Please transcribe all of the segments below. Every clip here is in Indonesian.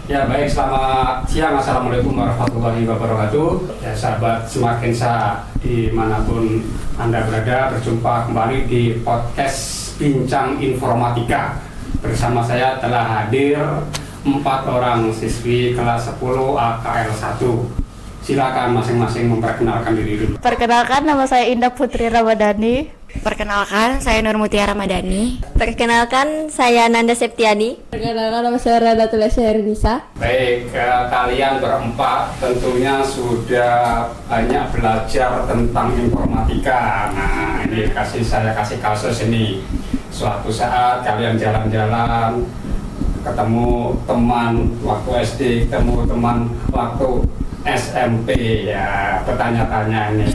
Ya baik, selamat siang. Assalamualaikum warahmatullahi wabarakatuh. Ya sahabat Semakin Sah, dimanapun Anda berada, berjumpa kembali di podcast Bincang Informatika. Bersama saya telah hadir 4 orang siswi kelas 10 AKL 1. Silakan masing-masing memperkenalkan diri dulu. Perkenalkan, nama saya Indah Putri Ramadhani. Perkenalkan, saya Nur Mutia Ramadhani. Perkenalkan, saya Nanda Septiani. Perkenalkan, nama saya Radatul Syahrinisa. Baik, kalian berempat tentunya sudah banyak belajar tentang informatika. Nah, ini saya kasih kasus ini. Suatu saat kalian jalan-jalan, ketemu teman waktu SD, ketemu teman waktu SMP, ya bertanya-tanya ini.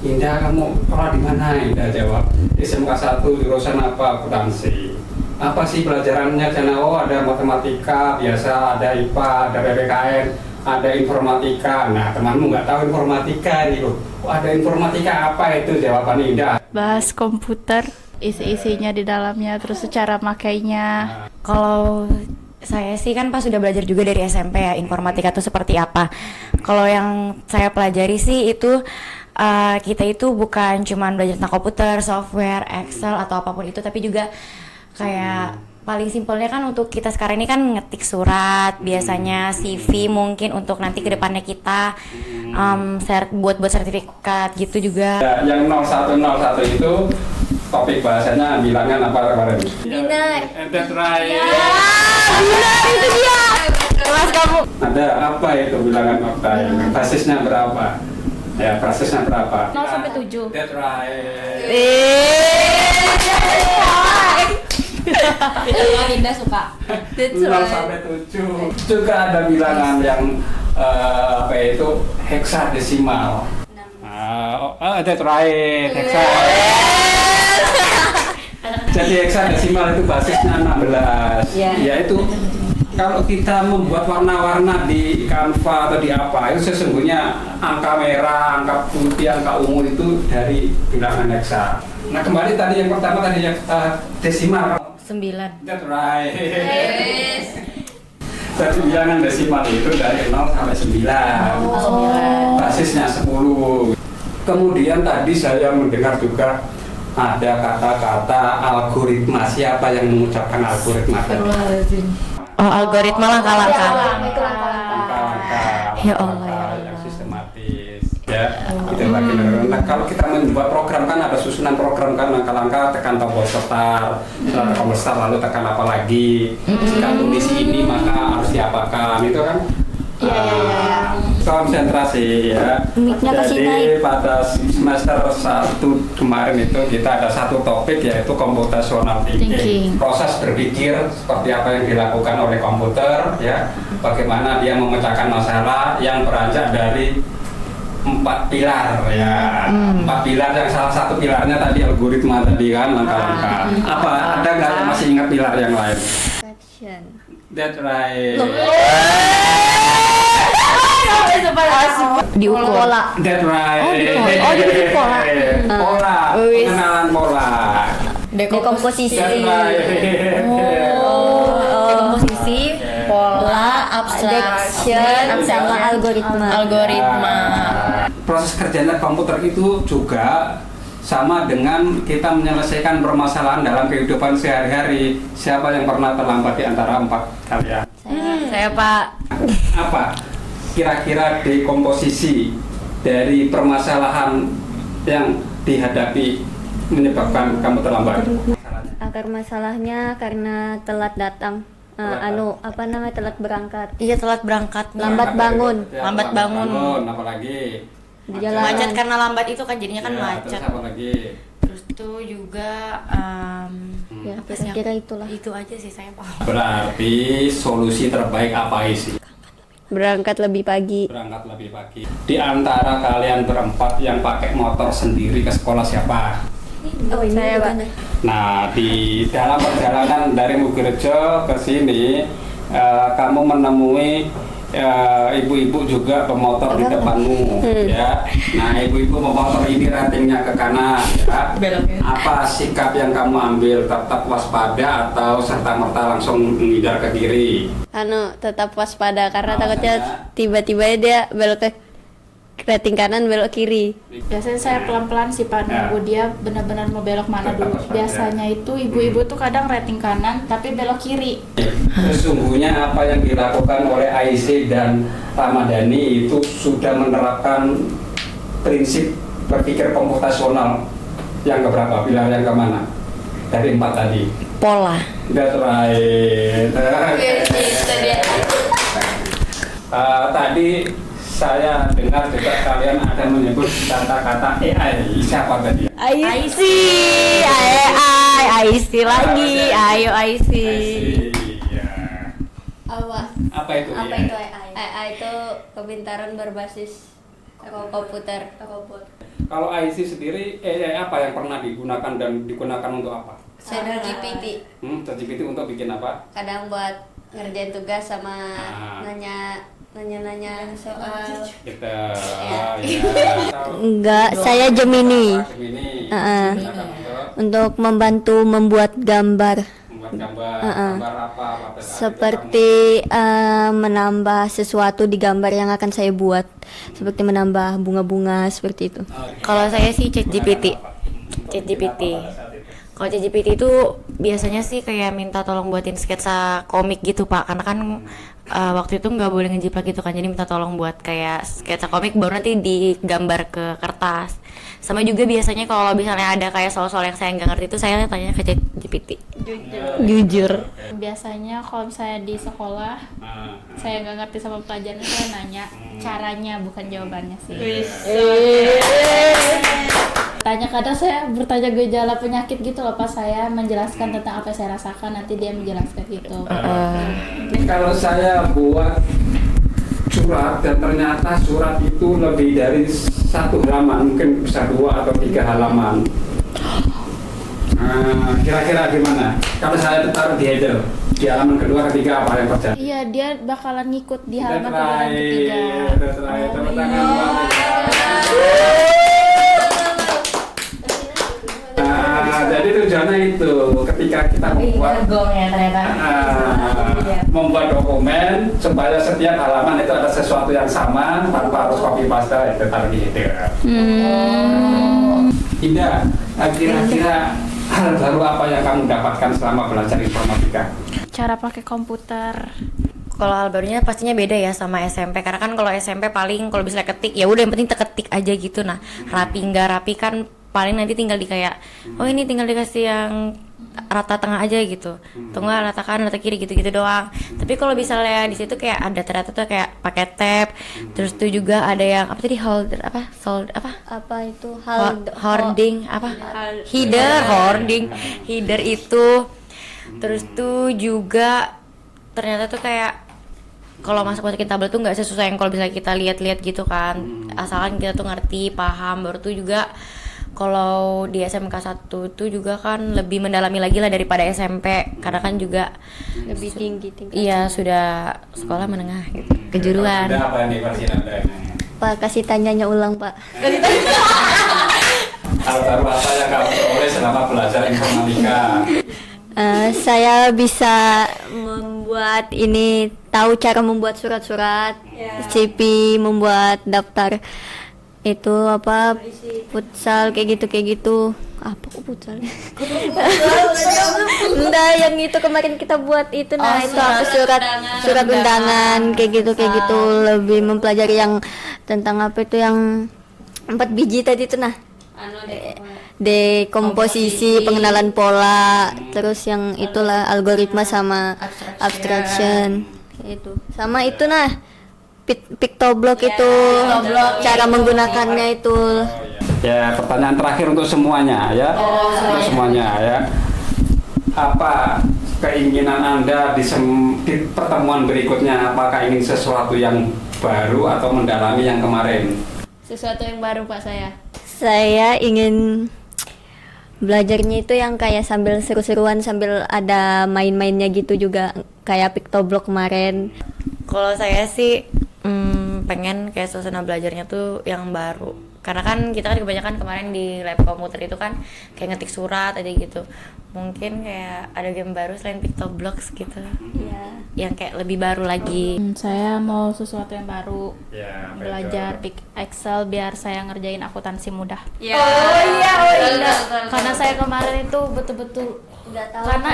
Indah, kamu sekolah di mana? Indah jawab, SMK 1 jurusan apa? Akuntansi. Apa sih pelajarannya? Oh, ada matematika biasa, ada IPA, ada PPKN, ada informatika. Nah, temanmu nggak tahu informatika nih loh. Ada informatika apa itu? Jawabannya Indah. Bahas komputer, isi-isinya di dalamnya, terus secara makainya. Kalau saya sih kan pas sudah belajar juga dari SMP ya, informatika itu seperti apa. Kalau yang saya pelajari sih itu kita itu bukan cuma belajar tentang komputer, software, Excel atau apapun itu, tapi juga kayak paling simpelnya kan untuk kita sekarang ini kan ngetik surat, biasanya CV mungkin untuk nanti kedepannya kita buat sertifikat gitu juga. Ya, yang 0101 itu topik bahasanya bilangan apa kemarin? Binar. That's right. Ya, binar itu dia. Kelas kamu. Ada apa itu bilangan oktai? Basisnya berapa? Ya, prosesnya berapa? 0 sampai 7. That's right. Itu yang Indah suka. 0 sampai 7. Juga ada bilangan yang apa itu heksadesimal. That's right. Jadi heksadesimal itu basisnya 16. Ya itu kalau kita membuat warna-warna di Canva atau di apa, itu sesungguhnya angka merah, angka putih, angka ungu itu dari bilangan heksa. Nah, kembali tadi yang pertama tadi yang desimal. 9. That's right. Jadi bilangan desimal itu dari 0 sampai 9. Basisnya 10. Kemudian tadi saya mendengar juga ada kata-kata algoritma. Siapa yang mengucapkan algoritma tadi? Oh, algoritma langkah-langkah. Ya Allah, ya Allah. Yang sistematis. Ya, itu lagi. Nah, kalau kita membuat program kan ada susunan program kan, langkah-langkah tekan tombol start, setelah tombol start lalu tekan apa lagi. Jika kondisi ini maka harus diapakan, itu kan. Konsentrasi ya. Jadi pada semester 1 kemarin itu kita ada satu topik yaitu computational thinking. Proses berpikir seperti apa yang dilakukan oleh komputer ya. Bagaimana dia memecahkan masalah yang beranjak dari 4 pilar ya. 4 pilar yang salah satu pilarnya tadi algoritma tadi kan, langkah-langkah. Apa ada nggak yang masih ingat pilar yang lain? Action. That's right. Diukur. Pola. That's right. Oh, dibikin pola. Pola. Pengenalan pola. Dekomposisi. That's right. Dekomposisi, pola, Action sama algoritma. Proses kerjanya komputer itu juga sama dengan kita menyelesaikan permasalahan dalam kehidupan sehari-hari. Siapa yang pernah terlambat di antara 4 kalian? Saya Pak. Apa kira-kira dekomposisi dari permasalahan yang dihadapi menyebabkan kamu terlambat? Akar masalahnya karena telat datang. Telat berangkat. Iya, telat berangkat. Lambat bangun. Lambat bangun. Apalagi Di jalan. Macet karena lambat itu kan jadinya kan ya, macet. terus apa lagi? Terus tuh juga Ya, apa saya sih kira itulah. itu aja sih saya paham. Berarti solusi terbaik apa isi? Berangkat lebih pagi. Berangkat lebih pagi. Di antara kalian berempat yang pakai motor sendiri ke sekolah siapa? Oh, saya Pak. Nah, di dalam perjalanan dari Mugirejo ke sini, kamu menemui ibu-ibu juga pemotor di depanmu ya. Nah, ibu-ibu pemotor ini ratingnya ke kanan ya. Apa sikap yang kamu ambil? Tetap waspada atau serta-merta langsung menghindar ke kiri? Tetap waspada karena Alasannya? takutnya tiba-tiba dia belok ke rating kanan, belok kiri. Biasanya saya pelan-pelan sih Pak, Ya. nunggu dia benar-benar mau belok mana Tetap dulu. waspada. Biasanya itu ibu-ibu tuh kadang rating kanan tapi belok kiri. Sesungguhnya apa yang dilakukan oleh AIC dan Ramadhani itu sudah menerapkan prinsip berpikir komputasional yang keberapa? Pilar yang kemana? Dari 4 tadi. Pola. That's right. Tadi saya dengar juga kalian ada menyebut kata-kata AI. Siapa tadi? IC, IC lagi, ayo IC. Iya. Apa itu? Apa AI? itu AI? AI itu kepintaran berbasis komputer. Kalau IC sendiri, AI apa yang pernah digunakan dan digunakan untuk apa? ChatGPT. ChatGPT untuk bikin apa? Kadang buat ngerjain tugas sama Ah. nanya soal. Kita Ya. ya. Enggak, saya Gemini. Gemini. Ah. Gunakan untuk Untuk membantu membuat gambar. membuat gambar. Ah. Gambar apa? Pada saat itu Seperti menambah sesuatu di gambar yang akan saya buat. Seperti menambah bunga-bunga seperti itu. kamu- Kalau saya sih ChatGPT. Gunakan apa? ChatGPT. Pada saat itu. Kalau ChatGPT itu biasanya sih kayak minta tolong buatin sketsa komik gitu Pak, karena kan waktu itu nggak boleh ngejiplak gitu kan, jadi minta tolong buat kayak sketsa komik baru nanti digambar ke kertas. Sama juga biasanya kalau misalnya ada kayak soal-soal yang saya nggak ngerti itu saya tanya ke ChatGPT. Jujur. Biasanya kalau misalnya di sekolah Ah. saya nggak ngerti sama pelajaran, saya nanya caranya bukan jawabannya sih. Tanya kadang saya bertanya gejala penyakit gitu loh pas saya menjelaskan tentang apa yang saya rasakan, nanti dia menjelaskan gitu. Ini kalau saya buat surat dan ternyata surat itu lebih dari 1 halaman, mungkin bisa 2 atau 3 halaman. Kira-kira gimana? Kalau saya taruh di header, di halaman kedua, ketiga apa yang terjadi? Iya, dia bakalan ngikut di halaman That's kedua dan ketiga. right, that's right. Tepuk tangan buat jadi tujuannya itu ketika kita membuat ya ternyata. membuat dokumen supaya setiap halaman itu ada sesuatu yang sama tanpa harus copy paste itu taruh di header. Indah, kira-kira hal baru apa yang kamu dapatkan selama belajar informatika? Cara pakai komputer. Kalau hal barunya pastinya beda ya sama SMP, karena kan kalau SMP paling kalau bisa ketik ya udah yang penting ketik aja gitu. Nah, rapi nggak rapi kan paling nanti tinggal di kayak oh ini tinggal dikasih yang rata tengah aja gitu, tengah rata kanan rata kiri gitu-gitu doang. Tapi kalau misalnya di situ kayak ada ternyata tuh kayak pakai tab, terus tuh juga ada yang apa tadi holder apa sold apa Apa itu hoarding apa header itu. Terus tuh juga ternyata tuh kayak kalau masukin tabel tuh nggak sesuai yang kalau bisa kita lihat-lihat gitu kan, asalkan kita tuh ngerti paham. Baru tuh juga kalau di SMK 1 tuh juga kan lebih mendalami lagi lah daripada SMP, karena kan juga lebih tinggi tingkat. iya sudah sekolah menengah gitu, kejuruan. Ada apa yang diversin Anda ini? Pak, kasih tanyanya ulang, Pak. Hal baru apa yang kamu peroleh selama belajar informatika? Saya bisa membuat ini, tahu cara membuat surat-surat, CV, membuat daftar itu apa futsal kayak gitu. Apa kok futsal? Enggak, yang itu kemarin kita buat itu itu apa surat undangan kayak gitu lebih mempelajari yang tentang apa itu yang 4 biji tadi itu dekomposisi, pengenalan pola, terus yang itulah algoritma sama abstraction itu. Sama itu Pictoblock itu cara menggunakannya itu. Ya, pertanyaan terakhir untuk semuanya ya. Untuk semuanya ya. Apa keinginan Anda di pertemuan berikutnya? Apakah ingin sesuatu yang baru atau mendalami yang kemarin? Sesuatu yang baru Pak saya. Saya ingin belajarnya itu yang kayak sambil seru-seruan, sambil ada main-mainnya gitu juga, kayak Pictoblock kemarin. Kalau saya sih pengen kayak suasana belajarnya tuh yang baru. Karena kan kita kan kebanyakan kemarin di lab komputer itu kan kayak ngetik surat aja gitu. Mungkin kayak ada game baru selain Pictoblox gitu. Iya. Yang kayak lebih baru lagi. Saya mau sesuatu yang baru. Ya, Belajar betul. Excel biar saya ngerjain akuntansi mudah. Oh iya. Karena saya kemarin itu betul-betul Nggak tahu karena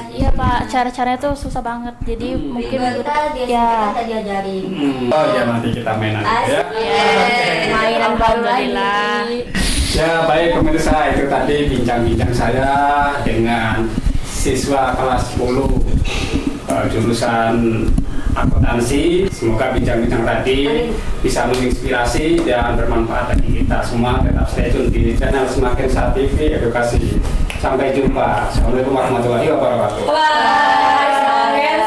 iya Pak, cara-caranya tuh susah banget. Jadi mungkin ya diajarin. Oh ya, nanti kita main nanti ya. mainan baru lagi. Ya baik pemirsa, itu tadi bincang-bincang saya dengan siswa kelas 10 jurusan akuntansi. Semoga bincang-bincang tadi bisa menginspirasi dan bermanfaat bagi kita semua. Tetap stay tune di channel Semakin Saat TV Edukasi. Sampai jumpa. Assalamualaikum warahmatullahi wabarakatuh. Bye.